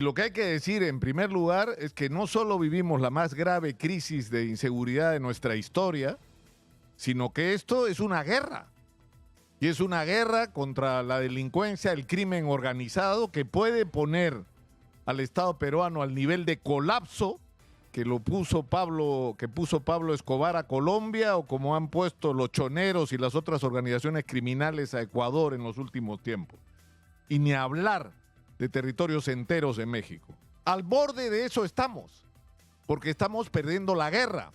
Lo que hay que decir en primer lugar es que no solo vivimos la más grave crisis de inseguridad de nuestra historia, sino que esto es una guerra. Y es una guerra contra la delincuencia, el crimen organizado, que puede poner al Estado peruano al nivel de colapso que puso Pablo Escobar a Colombia, o como han puesto los choneros y las otras organizaciones criminales a Ecuador en los últimos tiempos. Y ni hablar de territorios enteros de México. Al borde de eso estamos, porque estamos perdiendo la guerra.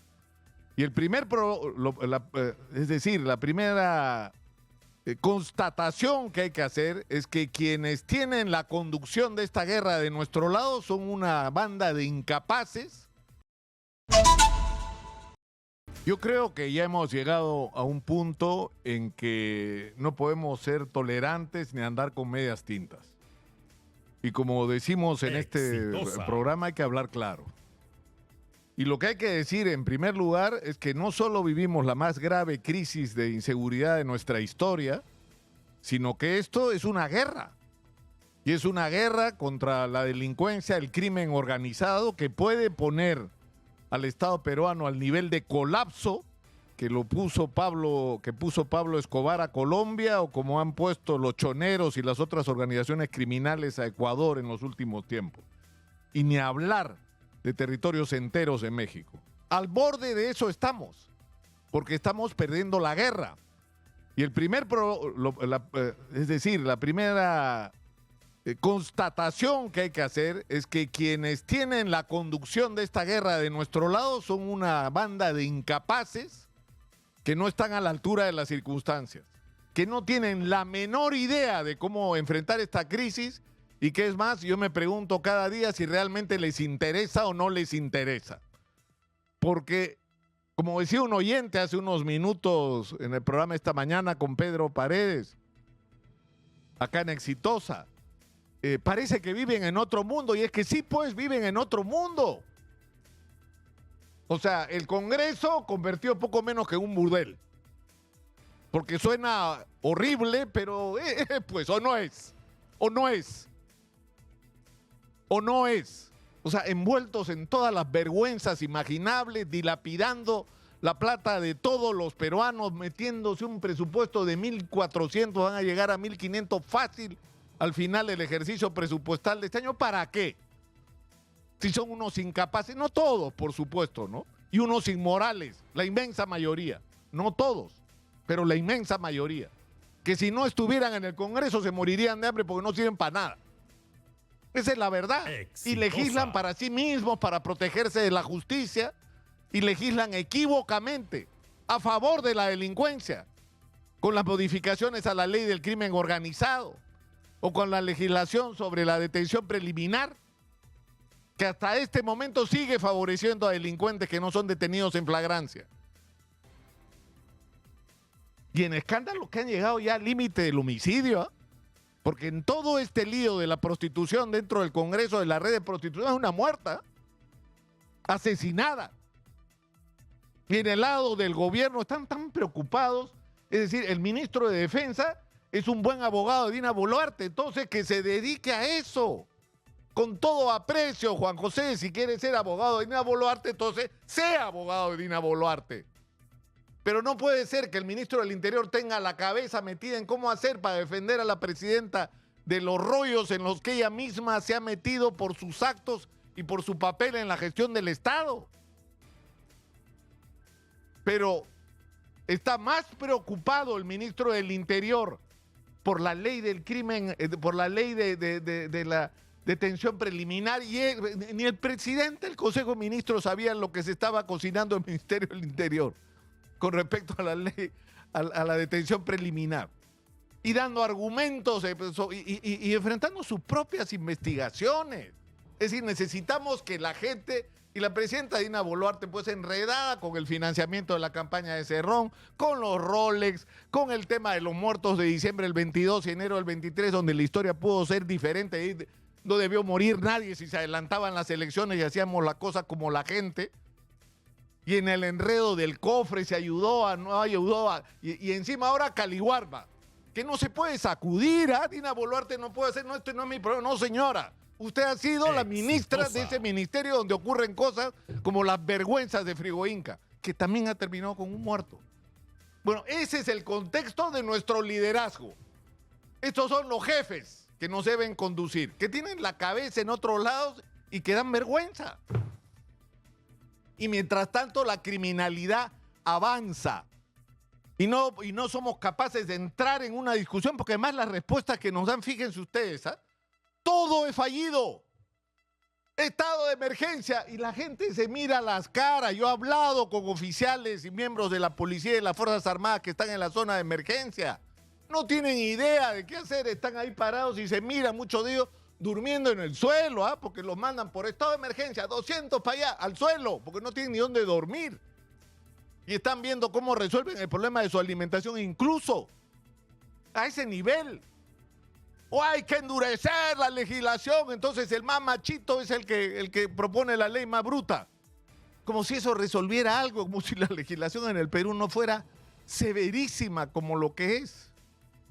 Y la primera constatación que hay que hacer es que quienes tienen la conducción de esta guerra de nuestro lado son una banda de incapaces. Yo creo que ya hemos llegado a un punto en que no podemos ser tolerantes ni andar con medias tintas. Y como decimos en este programa, hay que hablar claro. Y lo que hay que decir en primer lugar es que no solo vivimos la más grave crisis de inseguridad de nuestra historia, sino que esto es una guerra. Y es una guerra contra la delincuencia, el crimen organizado, que puede poner al Estado peruano al nivel de colapso que puso Pablo Escobar a Colombia, o como han puesto los choneros y las otras organizaciones criminales a Ecuador en los últimos tiempos. Y ni hablar de territorios enteros de México. Al borde de eso estamos, porque estamos perdiendo la guerra. Y la primera constatación que hay que hacer es que quienes tienen la conducción de esta guerra de nuestro lado son una banda de incapaces que no están a la altura de las circunstancias, que no tienen la menor idea de cómo enfrentar esta crisis, y que es más, yo me pregunto cada día si realmente les interesa o no les interesa. Porque, como decía un oyente hace unos minutos en el programa esta mañana con Pedro Paredes, acá en Exitosa, parece que viven en otro mundo, y es que sí, pues viven en otro mundo. O sea, el Congreso convertido poco menos que en un burdel. Porque suena horrible, pero pues o no es. O no es. O no es. O sea, envueltos en todas las vergüenzas imaginables, dilapidando la plata de todos los peruanos, metiéndose un presupuesto de 1.400, van a llegar a 1.500 fácil al final del ejercicio presupuestal de este año. ¿Para qué? Si son unos incapaces, no todos, por supuesto, ¿no? Y unos inmorales, la inmensa mayoría, no todos, pero la inmensa mayoría, que si no estuvieran en el Congreso se morirían de hambre porque no sirven para nada. Esa es la verdad. Exitosa. Y legislan para sí mismos, para protegerse de la justicia, y legislan equívocamente a favor de la delincuencia, con las modificaciones a la ley del crimen organizado, o con la legislación sobre la detención preliminar, que hasta este momento sigue favoreciendo a delincuentes que no son detenidos en flagrancia. Y en escándalos que han llegado ya al límite del homicidio, ¿eh? Porque en todo este lío de la prostitución dentro del Congreso, de la red de prostitución, es una muerta, asesinada. Y en el lado del gobierno están tan preocupados, es decir, el ministro de Defensa es un buen abogado de Dina Boluarte, entonces que se dedique a eso. Con todo aprecio, Juan José, si quiere ser abogado de Dina Boluarte, entonces sea abogado de Dina Boluarte. Pero no puede ser que el ministro del Interior tenga la cabeza metida en cómo hacer para defender a la presidenta de los rollos en los que ella misma se ha metido por sus actos y por su papel en la gestión del Estado. Pero está más preocupado el ministro del Interior por la ley del crimen, por la ley de la detención preliminar, y ni el presidente del Consejo de Ministros sabía lo que se estaba cocinando en el Ministerio del Interior con respecto a la ley, a la detención preliminar, y dando argumentos y enfrentando sus propias investigaciones. Es decir, necesitamos que la gente, y la presidenta Dina Boluarte, pues enredada con el financiamiento de la campaña de Cerrón, con los Rolex, con el tema de los muertos de diciembre del 22 y enero del 23, donde la historia pudo ser diferente. No debió morir nadie si se adelantaban las elecciones y hacíamos la cosa como la gente. Y en el enredo del cofre se ayudó no ayudó y encima ahora Caliguarba, que no se puede sacudir, ¿eh? Dina Boluarte no puede hacer, no, esto no es mi problema, no señora. Usted ha sido la ministra de ese ministerio donde ocurren cosas como las vergüenzas de Frigo Inca, que también ha terminado con un muerto. Bueno, ese es el contexto de nuestro liderazgo. Estos son los jefes que nos deben conducir, que tienen la cabeza en otros lados y que dan vergüenza. Y mientras tanto la criminalidad avanza. Y no somos capaces de entrar en una discusión, porque además las respuestas que nos dan, fíjense ustedes, todo es fallido. Estado de emergencia. Y la gente se mira a las caras. Yo he hablado con oficiales y miembros de la policía y de las Fuerzas Armadas que están en la zona de emergencia. No tienen idea de qué hacer. Están ahí parados y se miran, muchos de ellos durmiendo en el suelo, porque los mandan por estado de emergencia, 200 para allá, al suelo, porque no tienen ni dónde dormir. Y están viendo cómo resuelven el problema de su alimentación, incluso a ese nivel. O hay que endurecer la legislación, entonces el más machito es el que propone la ley más bruta. Como si eso resolviera algo, como si la legislación en el Perú no fuera severísima como lo que es.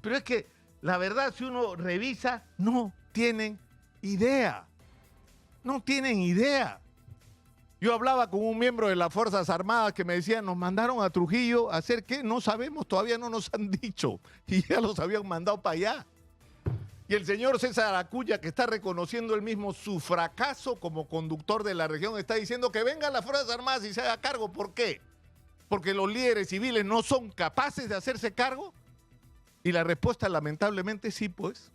Pero es que, la verdad, si uno revisa, no tienen idea. No tienen idea. Yo hablaba con un miembro de las Fuerzas Armadas que me decía, nos mandaron a Trujillo a hacer ¿qué? No sabemos, todavía no nos han dicho. Y ya los habían mandado para allá. Y el señor César Acuña, que está reconociendo él mismo su fracaso como conductor de la región, está diciendo que vengan las Fuerzas Armadas y se haga cargo. ¿Por qué? Porque los líderes civiles no son capaces de hacerse cargo. Y la respuesta, lamentablemente, sí, pues.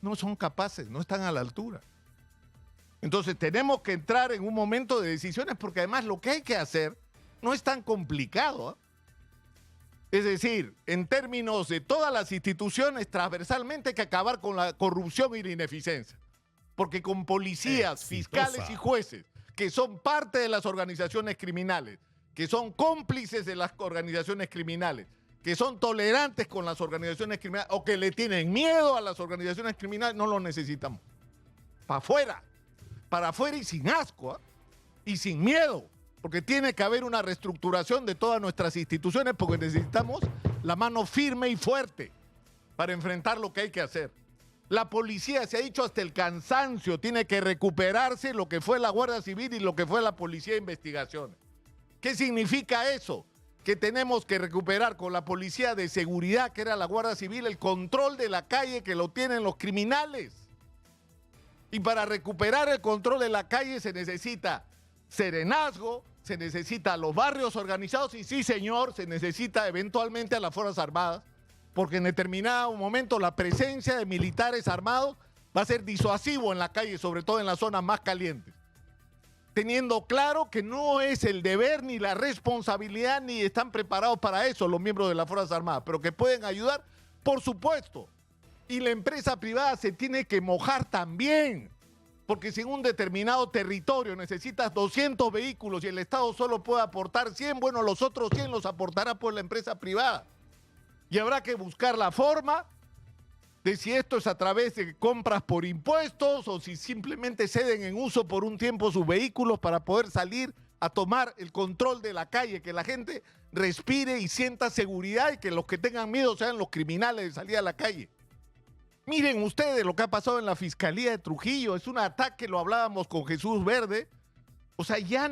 No son capaces, no están a la altura. Entonces tenemos que entrar en un momento de decisiones, porque además lo que hay que hacer no es tan complicado. Es decir, en términos de todas las instituciones, transversalmente hay que acabar con la corrupción y la ineficiencia. Porque con policías, fiscales y jueces, que son parte de las organizaciones criminales, que son cómplices de las organizaciones criminales, que son tolerantes con las organizaciones criminales o que le tienen miedo a las organizaciones criminales, no lo necesitamos. Para afuera y sin asco, y sin miedo, porque tiene que haber una reestructuración de todas nuestras instituciones, porque necesitamos la mano firme y fuerte para enfrentar lo que hay que hacer. La policía, se ha dicho hasta el cansancio, tiene que recuperarse lo que fue la Guardia Civil y lo que fue la Policía de Investigaciones. ¿Qué significa eso? Que tenemos que recuperar con la Policía de Seguridad, que era la Guardia Civil, el control de la calle que lo tienen los criminales. Y para recuperar el control de la calle se necesita serenazgo, se necesita los barrios organizados y sí, señor, se necesita eventualmente a las Fuerzas Armadas, porque en determinado momento la presencia de militares armados va a ser disuasivo en la calle, sobre todo en las zonas más calientes. Teniendo claro que no es el deber ni la responsabilidad, ni están preparados para eso los miembros de las Fuerzas Armadas, pero que pueden ayudar, por supuesto. Y la empresa privada se tiene que mojar también, porque si en un determinado territorio necesitas 200 vehículos y el Estado solo puede aportar 100, bueno, los otros 100 los aportará por la empresa privada. Y habrá que buscar la forma de si esto es a través de compras por impuestos o si simplemente ceden en uso por un tiempo sus vehículos para poder salir a tomar el control de la calle, que la gente respire y sienta seguridad y que los que tengan miedo sean los criminales de salir a la calle. Miren ustedes lo que ha pasado en la Fiscalía de Trujillo, es un ataque, lo hablábamos con Jesús Verde, o sea, ya